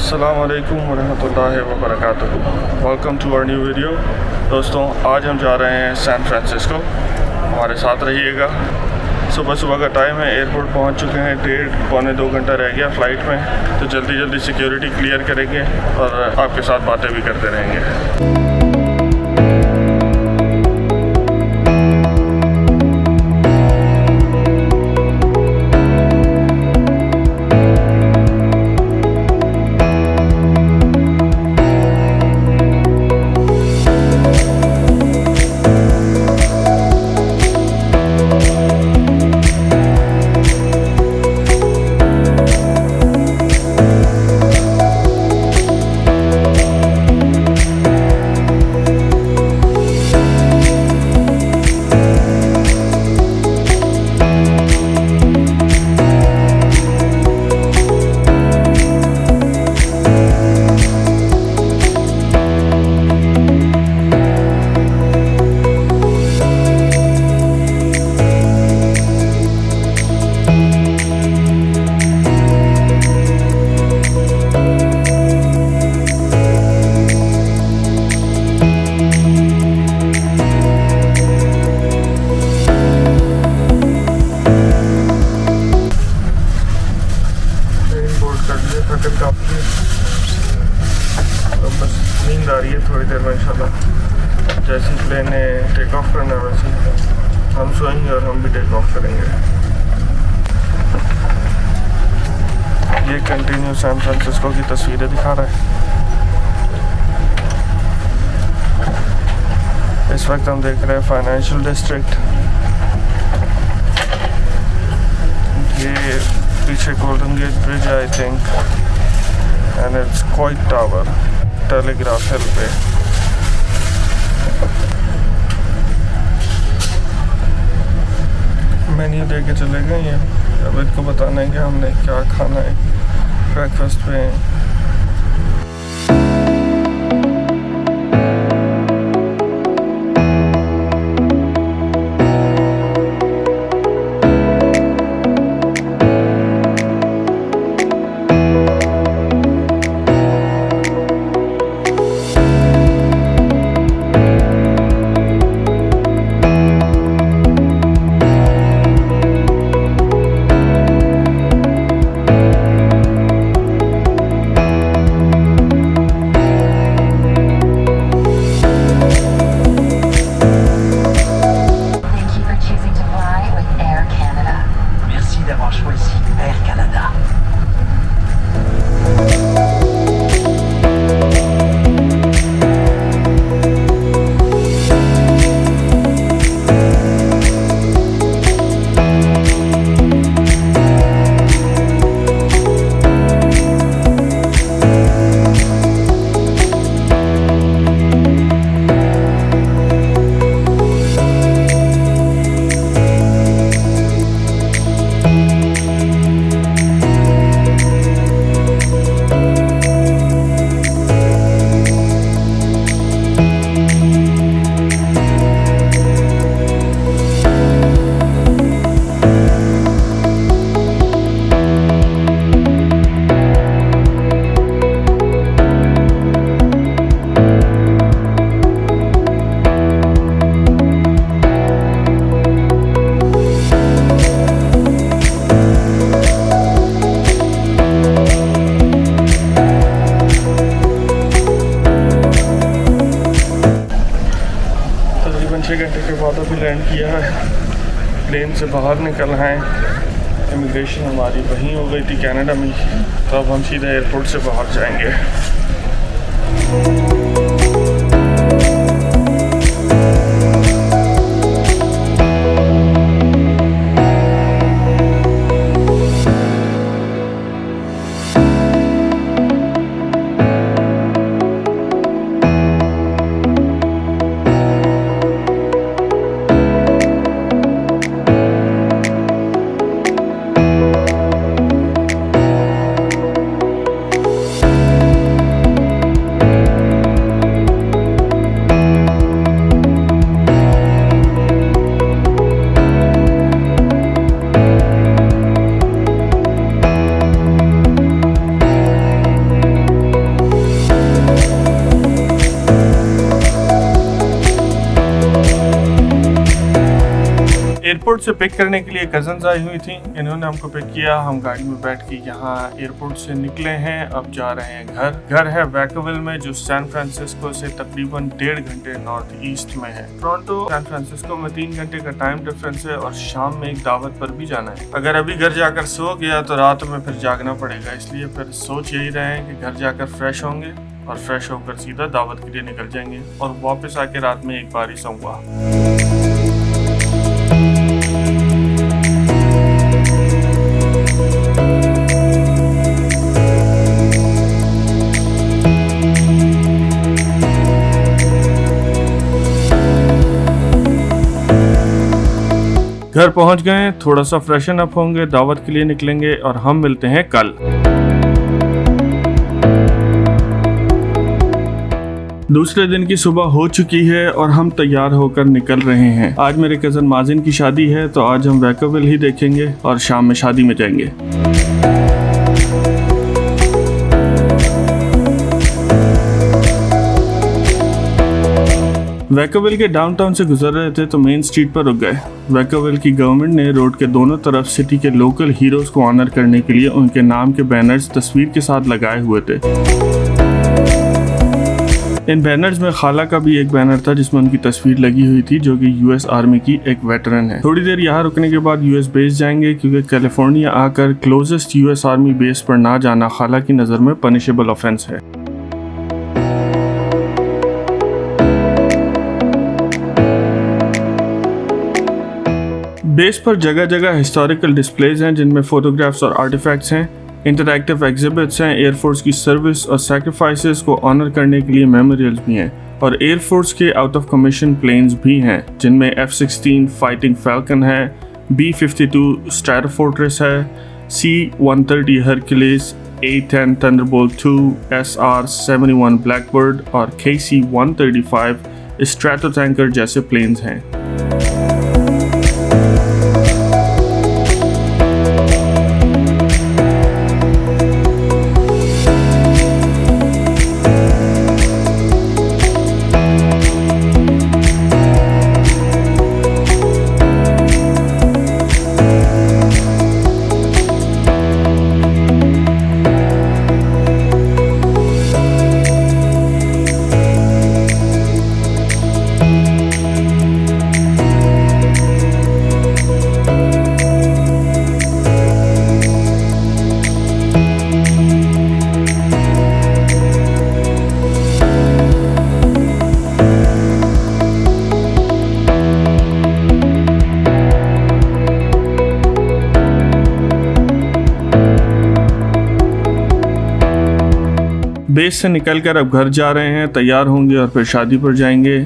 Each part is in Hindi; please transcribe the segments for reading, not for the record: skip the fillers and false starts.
अस्सलाम वालेकुम वरहमतुल्लाहि वबरकातुहू। Welcome to our new video. दोस्तों, आज हम जा रहे हैं सैन फ्रांसिस्को, हमारे साथ रहिएगा। सुबह सुबह का टाइम है, एयरपोर्ट पहुंच चुके हैं, 1.5-2 घंटा रह गया फ़्लाइट में, तो जल्दी जल्दी सिक्योरिटी क्लियर करेंगे और आपके साथ बातें भी करते रहेंगे। तो बस नींद आ रही है, थोड़ी देर में इंशाल्लाह जैसे ही प्लेन ने टेक ऑफ करना है वैसे हम सोएंगे और हम भी टेक ऑफ करेंगे। ये कंटिन्यू सैन फ्रांसिस्को की तस्वीरें दिखा रहा है। इस वक्त हम देख रहे हैं फाइनेंशियल डिस्ट्रिक्ट। ये पीछे गोल्डन गेट ब्रिज है I think, and it's Coit Tower Telegraph Hill पे। मेन्यू दे के चले गए हैं, अब इनको बताना है कि हमने क्या खाना है ब्रेकफास्ट पे। तकरीबन 6 घंटे के बाद अभी लैंड किया है, प्लेन से बाहर निकल हैं। इमिग्रेशन हमारी वहीं हो गई थी कनाडा में, तो अब हम सीधे एयरपोर्ट से बाहर जाएंगे। एयरपोर्ट से पिक करने के लिए कजन्स आई हुई थी, इन्होंने हमको पिक किया। हम गाड़ी में बैठ के यहाँ एयरपोर्ट से निकले हैं, अब जा रहे हैं घर है वैकोविल में, जो सैन फ्रांसिस्को से तकरीबन 1.5 घंटे नॉर्थ ईस्ट में है। टोरंटो सैन फ्रांसिस्को में 3 घंटे का टाइम डिफरेंस है और शाम में एक दावत पर भी जाना है। अगर अभी घर जाकर सो गया तो रात में फिर जागना पड़ेगा, इसलिए फिर सोच यही रहे हैं कि घर जाकर फ्रेश होंगे और फ्रेश होकर सीधा दावत के लिए निकल जाएंगे और वापस आके रात में एक बार ही सोऊंगा। घर पहुंच गए, थोड़ा सा फ्रेशन अप होंगे, दावत के लिए निकलेंगे और हम मिलते हैं कल। दूसरे दिन की सुबह हो चुकी है और हम तैयार होकर निकल रहे हैं। आज मेरे कज़न माजिन की शादी है, तो आज हम वैकोविल ही देखेंगे और शाम में शादी में जाएंगे। वैकोविल के डाउनटाउन से गुजर रहे थे तो मेन स्ट्रीट पर रुक गए। वैकोविल की गवर्नमेंट ने रोड के दोनों तरफ सिटी के लोकल हीरोज को ऑनर करने के लिए उनके नाम के बैनर्स तस्वीर के साथ लगाए हुए थे। इन बैनर्स में खाला का भी एक बैनर था जिसमें उनकी तस्वीर लगी हुई थी, जो कि यूएस आर्मी की एक वेटरन है। थोड़ी देर यहाँ रुकने के बाद यूएस बेस जाएंगे, क्योंकि कैलिफोर्निया आकर क्लोजेस्ट यूएस आर्मी बेस पर ना जाना खाला की नज़र में पनिशेबल ऑफेंस है। बेस पर जगह जगह हिस्टोरिकल डिस्प्लेज हैं जिनमें फोटोग्राफ्स और आर्टिफैक्ट्स हैं, इंटरैक्टिव एग्जिबिट्स हैं, एयरफोर्स की सर्विस और सैक्रिफाइसेस को ऑनर करने के लिए मेमोरियल्स भी हैं और एयरफोर्स के आउट ऑफ कमीशन प्लेन्स भी हैं, जिनमें F-16 फाइटिंग फैल्कन है, B-52 स्ट्रैटोफोर्ट्रेस है, C-130 Hercules, A-10 Thunderbolt II, SR-71 Blackbird और KC-135 स्ट्रैटोटैंकर जैसे प्लेन्स हैं। बेस से निकलकर अब घर जा रहे हैं, तैयार होंगे और फिर शादी पर जाएंगे।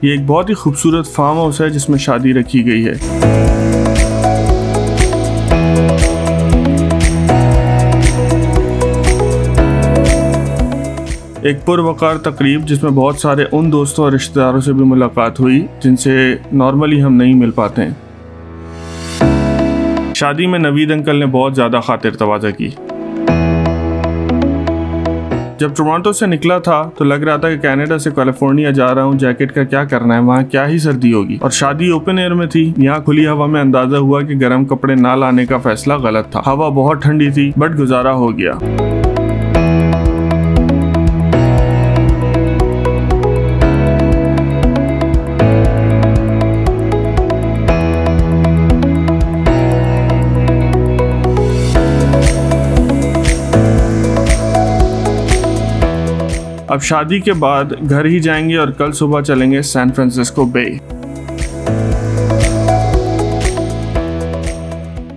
ये एक बहुत ही खूबसूरत फार्म हाउस है जिसमें शादी रखी गई है। एक पुरवकार तकरीब जिसमें बहुत सारे उन दोस्तों और रिश्तेदारों से भी मुलाकात हुई जिनसे नॉर्मली हम नहीं मिल पाते हैं। शादी में नवीद अंकल ने बहुत ज़्यादा खातिर तवाज़ा की। जब टोरंटो से निकला था तो लग रहा था कि कनाडा से कैलिफोर्निया जा रहा हूँ, जैकेट का क्या करना है, वहाँ क्या ही सर्दी होगी। और शादी ओपन एयर में थी, यहाँ खुली हवा में अंदाजा हुआ कि गर्म कपड़े ना लाने का फैसला गलत था। हवा बहुत ठंडी थी बट गुजारा हो गया। अब शादी के बाद घर ही जाएंगे और कल सुबह चलेंगे सैन फ्रांसिस्को बे।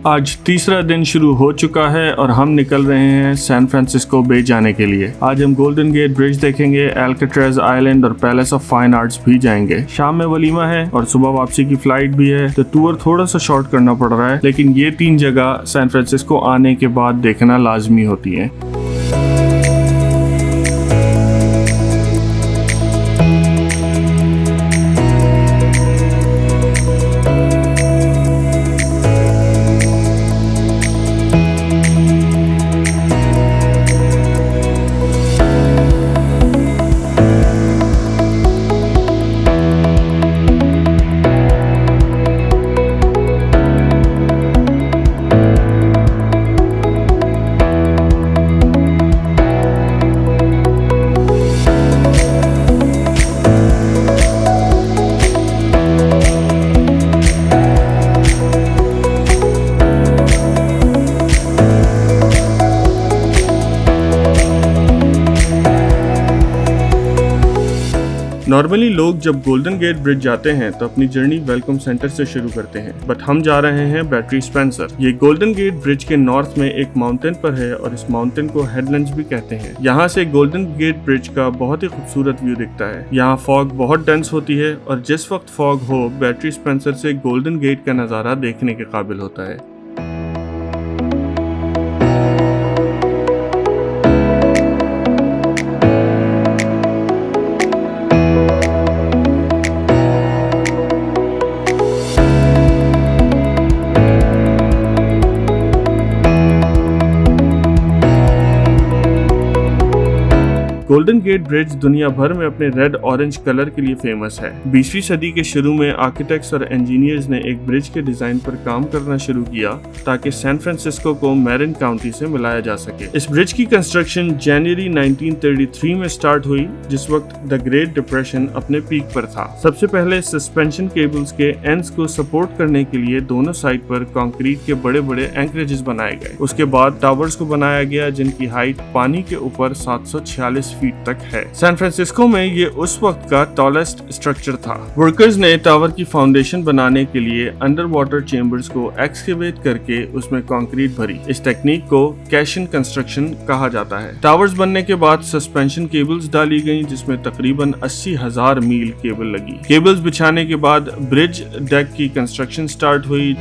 आज तीसरा दिन शुरू हो चुका है और हम निकल रहे हैं सैन फ्रांसिस्को बे जाने के लिए। आज हम गोल्डन गेट ब्रिज देखेंगे, एल्काट्राज आइलैंड और पैलेस ऑफ फाइन आर्ट्स भी जाएंगे। शाम में वलीमा है और सुबह वापसी की फ्लाइट भी है, तो टूर थोड़ा सा शॉर्ट करना पड़ रहा है, लेकिन ये 3 जगह सैन फ्रांसिस्को आने के बाद देखना लाजमी होती है। नॉर्मली लोग जब गोल्डन गेट ब्रिज जाते हैं तो अपनी जर्नी वेलकम सेंटर से शुरू करते हैं, बट हम जा रहे हैं बैटरी स्पेंसर। ये गोल्डन गेट ब्रिज के नॉर्थ में एक माउंटेन पर है और इस माउंटेन को हेडलैंड्स भी कहते हैं। यहाँ से गोल्डन गेट ब्रिज का बहुत ही खूबसूरत व्यू दिखता है। यहाँ फॉग बहुत डेंस होती है और जिस वक्त फॉग हो बैटरी स्पेंसर से गोल्डन गेट का नज़ारा देखने के काबिल होता है। गोल्डन गेट ब्रिज दुनिया भर में अपने रेड ऑरेंज कलर के लिए फेमस है। 20वीं सदी के शुरू में आर्किटेक्ट्स और इंजीनियर्स ने एक ब्रिज के डिजाइन पर काम करना शुरू किया ताकि सैन फ्रांसिस्को को मैरिन काउंटी से मिलाया जा सके। इस ब्रिज की कंस्ट्रक्शन जनवरी 1933 में स्टार्ट हुई, जिस वक्त द ग्रेट डिप्रेशन अपने पीक पर था। सबसे पहले सस्पेंशन केबल्स के एंड्स को सपोर्ट करने के लिए दोनों साइड पर कंक्रीट के बड़े बड़े एंकरेजेस बनाए गए। उसके बाद टावर्स को बनाया गया जिनकी हाइट पानी के ऊपर 746 फीट तक है। सैन फ्रांसिस्को में ये उस वक्त का टॉलेस्ट स्ट्रक्चर था। वर्कर्स ने टावर की फाउंडेशन बनाने के लिए अंडर वाटर चेम्बर्स को एक्सकेवेट करके उसमें कंक्रीट भरी। इस टेक्निक को कैशन कंस्ट्रक्शन कहा जाता है। टावर्स बनने के बाद सस्पेंशन केबल्स डाली गयी, जिसमें तकरीबन 80,000 मील केबल लगी। केबल्स बिछाने के बाद ब्रिज डेक की कंस्ट्रक्शन स्टार्ट हुई।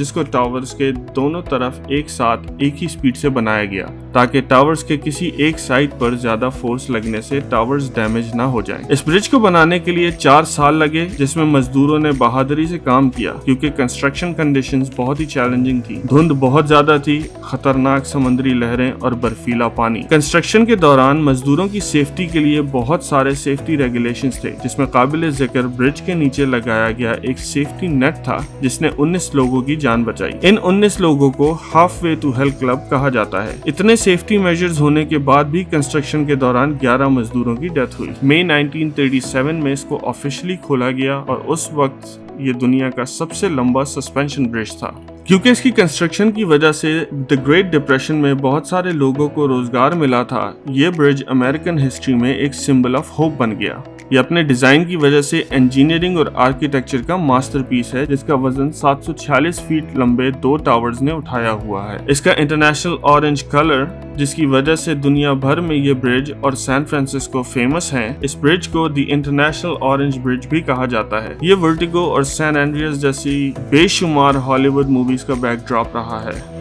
जिसको टावर्स के दोनों तरफ एक साथ एक ही स्पीड से बनाया गया ताकि टावर्स के किसी एक साइड पर ज्यादा फोर्स लगने से टावर्स डैमेज ना हो जाएं। इस ब्रिज को बनाने के लिए 4 साल लगे, जिसमें मजदूरों ने बहादुरी से काम किया क्योंकि कंस्ट्रक्शन कंडीशंस बहुत ही चैलेंजिंग थी। धुंध बहुत ज्यादा थी, खतरनाक समुद्री लहरें और बर्फीला पानी। कंस्ट्रक्शन के दौरान मजदूरों की सेफ्टी के लिए बहुत सारे सेफ्टी रेगुलेशंस थे, जिसमें काबिल जिक्र ब्रिज के नीचे लगाया गया एक सेफ्टी नेट था जिसने 19 लोगों की जान बचाई। इन 19 लोगों को half way to hell club कहा जाता है। इतने सेफ्टी मेजर्स होने के बाद भी कंस्ट्रक्शन के दौरान 11 मजदूरों की डेथ हुई। मई 1937 में इसको ऑफिशियली खोला गया और उस वक्त ये दुनिया का सबसे लंबा सस्पेंशन ब्रिज था। क्योंकि इसकी कंस्ट्रक्शन की वजह से द ग्रेट डिप्रेशन में बहुत सारे लोगों को रोजगार मिला था, ये ब्रिज अमेरिकन हिस्ट्री में एक सिंबल ऑफ होप बन गया। ये अपने डिजाइन की वजह से इंजीनियरिंग और आर्किटेक्चर का मास्टरपीस है, जिसका वजन 746 फीट लंबे 2 टावर्स ने उठाया हुआ है। इसका इंटरनेशनल ऑरेंज कलर, जिसकी वजह से दुनिया भर में ये ब्रिज और सैन फ्रांसिस्को फेमस हैं। इस ब्रिज को द इंटरनेशनल ऑरेंज ब्रिज भी कहा जाता है। ये वर्टिगो और सैन एंड्रियास जैसी बेशुमार हॉलीवुड मूवीज का बैकड्रॉप रहा है।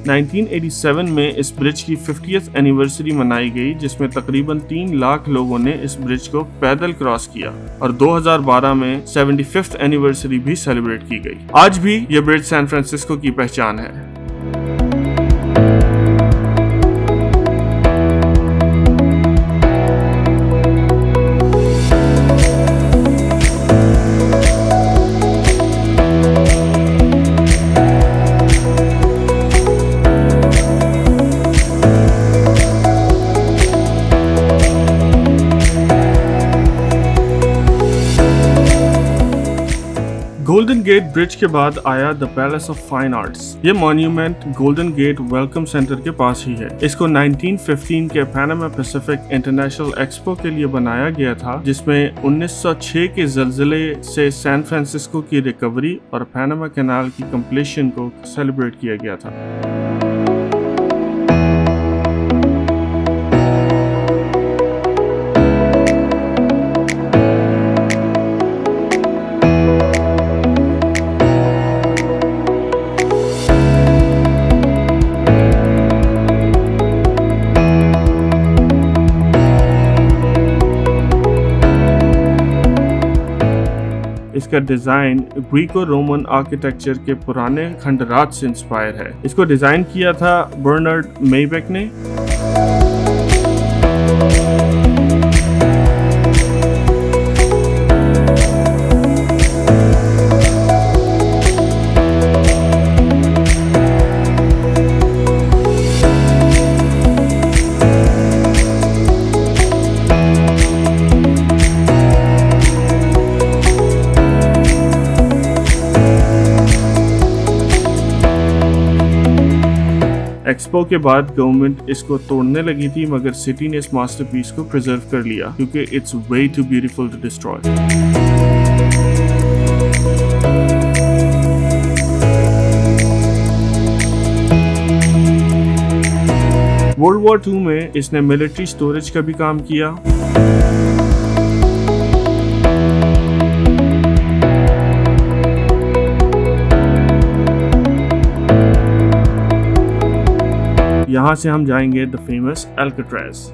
1987 में इस ब्रिज की 50th एनिवर्सरी मनाई गई, जिसमें तकरीबन 3 लाख लोगों ने इस ब्रिज को पैदल क्रॉस किया और 2012 में 75th एनिवर्सरी भी सेलिब्रेट की गई। आज भी यह ब्रिज सैन फ्रांसिस्को की पहचान है। गोल्डन गेट ब्रिज के बाद आया the Palace of Fine Arts. ये monument Golden Gate Welcome Center के पास ही है। इसको 1915 के पैनामा पैसिफिक इंटरनेशनल एक्सपो के लिए बनाया गया था, जिसमें 1906 के ज़लज़ले से सैन फ्रांसिस्को की रिकवरी और पैनामा कैनाल की कंप्लीशन को सेलिब्रेट किया गया था। इसका डिजाइन ग्रीको रोमन आर्किटेक्चर के पुराने खंडरात से इंस्पायर है। इसको डिजाइन किया था बर्नार्ड मेयबेक ने। एक्सपो के बाद गवर्नमेंट इसको तोड़ने लगी थी, मगर सिटी ने इस मास्टरपीस को प्रिजर्व कर लिया क्योंकि it's way too beautiful to destroy. World war II में इसने मिलिट्री स्टोरेज का भी काम किया। यहाँ से हम जाएंगे the famous Alcatraz.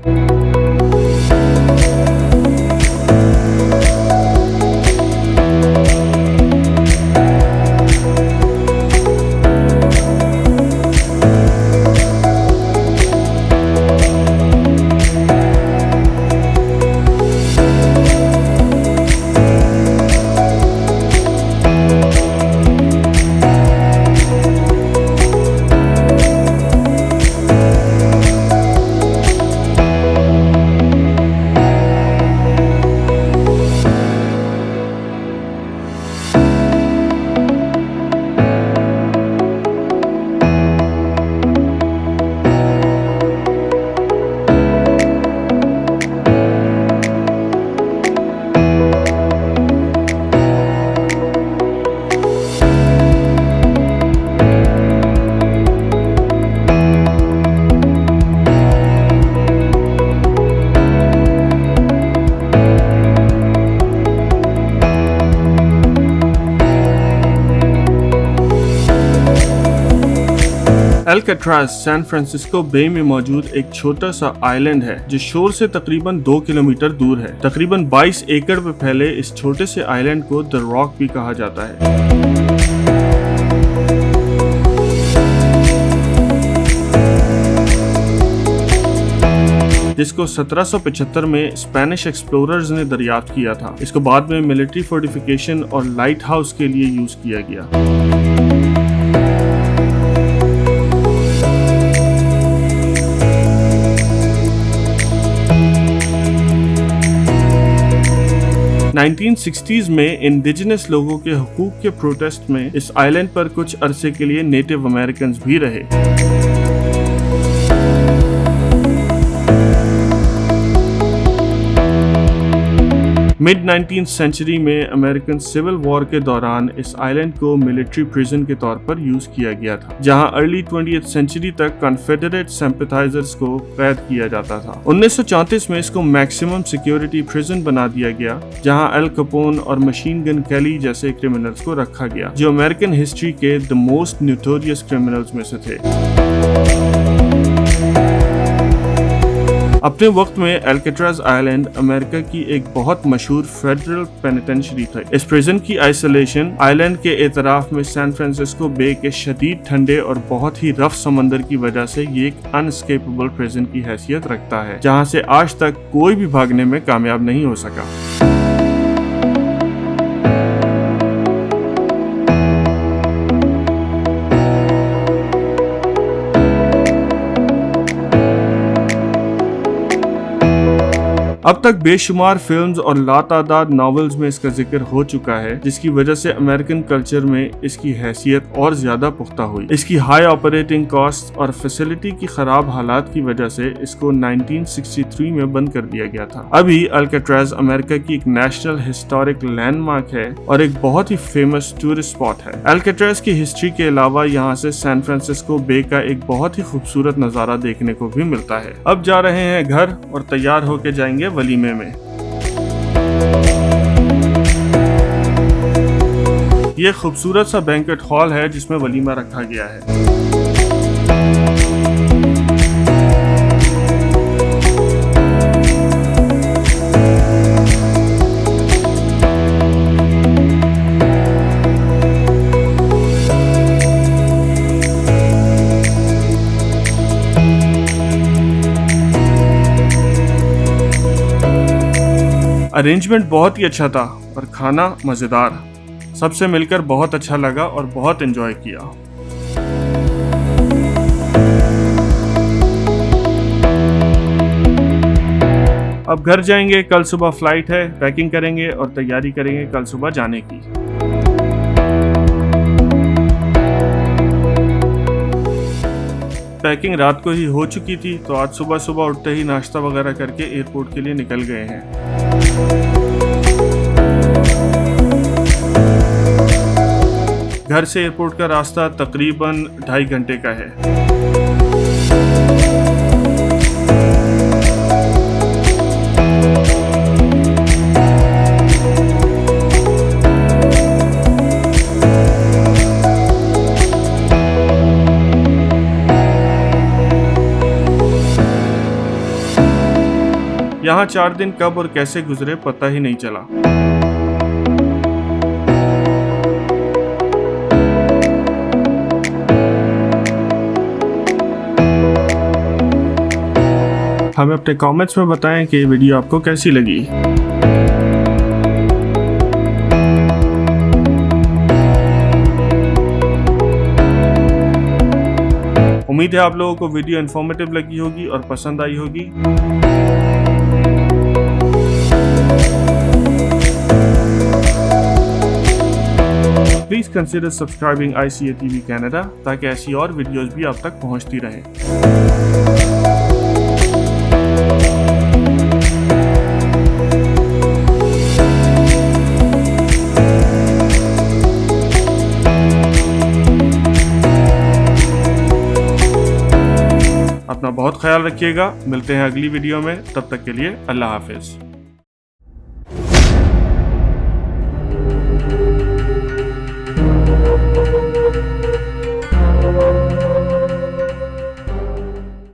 Alcatraz San Francisco Bay में मौजूद एक छोटा सा आइलैंड है जो शोर से तकरीबन 2 किलोमीटर दूर है। तकरीबन 22 एकड़ पे फैले इस छोटे से आइलैंड को द रॉक भी कहा जाता है। जिसको 1775 में स्पेनिश एक्सप्लोरर्स ने दरियाफ्त किया था। इसको बाद में मिलिट्री फोर्टिफिकेशन और लाइट हाउस के लिए यूज किया गया। 1960s में इंडिजिनस लोगों के हुकूक के प्रोटेस्ट में इस आइलैंड पर कुछ अरसे के लिए नेटिव अमेरिकन्स भी रहे। मिड 19th सेंचुरी में अमेरिकन सिविल वॉर के दौरान इस आइलैंड को मिलिट्री प्रिजन के तौर पर यूज किया गया था, जहां अर्ली 20th सेंचुरी तक कॉन्फेडरेट सिंपैथाइजर्स को कैद किया जाता था। 1934 में इसको मैक्सिमम सिक्योरिटी प्रिजन बना दिया गया, जहां एल कैपोन और मशीन गन कैली जैसे क्रिमिनल्स को रखा गया, जो अमेरिकन हिस्ट्री के द मोस्ट नोटोरियस क्रिमिनल्स में से थे। अपने वक्त में अल्काट्राज़ आइलैंड अमेरिका की एक बहुत मशहूर फेडरल पेनिटेंशियरी थी। इस प्रिजन की आइसोलेशन आइलैंड के एतराफ में सैन फ्रांसिस्को बे के शदीद ठंडे और बहुत ही रफ समंदर की वजह से ये एक अनएस्केपेबल प्रिजन की हैसियत रखता है, जहां से आज तक कोई भी भागने में कामयाब नहीं हो सका। अब तक बेशुमार फिल्म्स और लातादाद नॉवेल्स में इसका जिक्र हो चुका है, जिसकी वजह से अमेरिकन कल्चर में इसकी हैसियत और ज्यादा पुख्ता हुई। इसकी हाई ऑपरेटिंग कॉस्ट और फैसिलिटी की खराब हालात की वजह से इसको 1963 में बंद कर दिया गया था। अभी अल्काट्राज़ अमेरिका की एक नेशनल हिस्टोरिक लैंडमार्क है और एक बहुत ही फेमस टूरिस्ट स्पॉट है। अल्काट्राज़ की हिस्ट्री के अलावा यहाँ से सैन फ्रांसिस्को बे का एक बहुत ही खूबसूरत नजारा देखने को भी मिलता है। अब जा रहे हैं घर और तैयार होके जाएंगे वलीमे में। ये खूबसूरत सा बैंक्वेट हॉल है जिसमें वलीमा रखा गया है। अरेंजमेंट बहुत ही अच्छा था और खाना मज़ेदार। सबसे मिलकर बहुत अच्छा लगा और बहुत एंजॉय किया। अब घर जाएंगे, कल सुबह फ्लाइट है, पैकिंग करेंगे और तैयारी करेंगे कल सुबह जाने की। पैकिंग रात को ही हो चुकी थी, तो आज सुबह सुबह उठते ही नाश्ता वगैरह करके एयरपोर्ट के लिए निकल गए हैं। घर से एयरपोर्ट का रास्ता तकरीबन 2.5 घंटे का है। यहाँ 4 दिन कब और कैसे गुजरे पता ही नहीं चला। हमें अपने कमेंट्स में बताएं कि ये वीडियो आपको कैसी लगी। उम्मीद है आप लोगों को वीडियो इन्फॉर्मेटिव लगी होगी और पसंद आई होगी। Please consider subscribing ICA TV Canada ताकि ऐसी और वीडियोस भी आप तक पहुंचती रहें। अपना बहुत ख्याल रखिएगा। मिलते हैं अगली वीडियो में, तब तक के लिए अल्लाह हाफिज।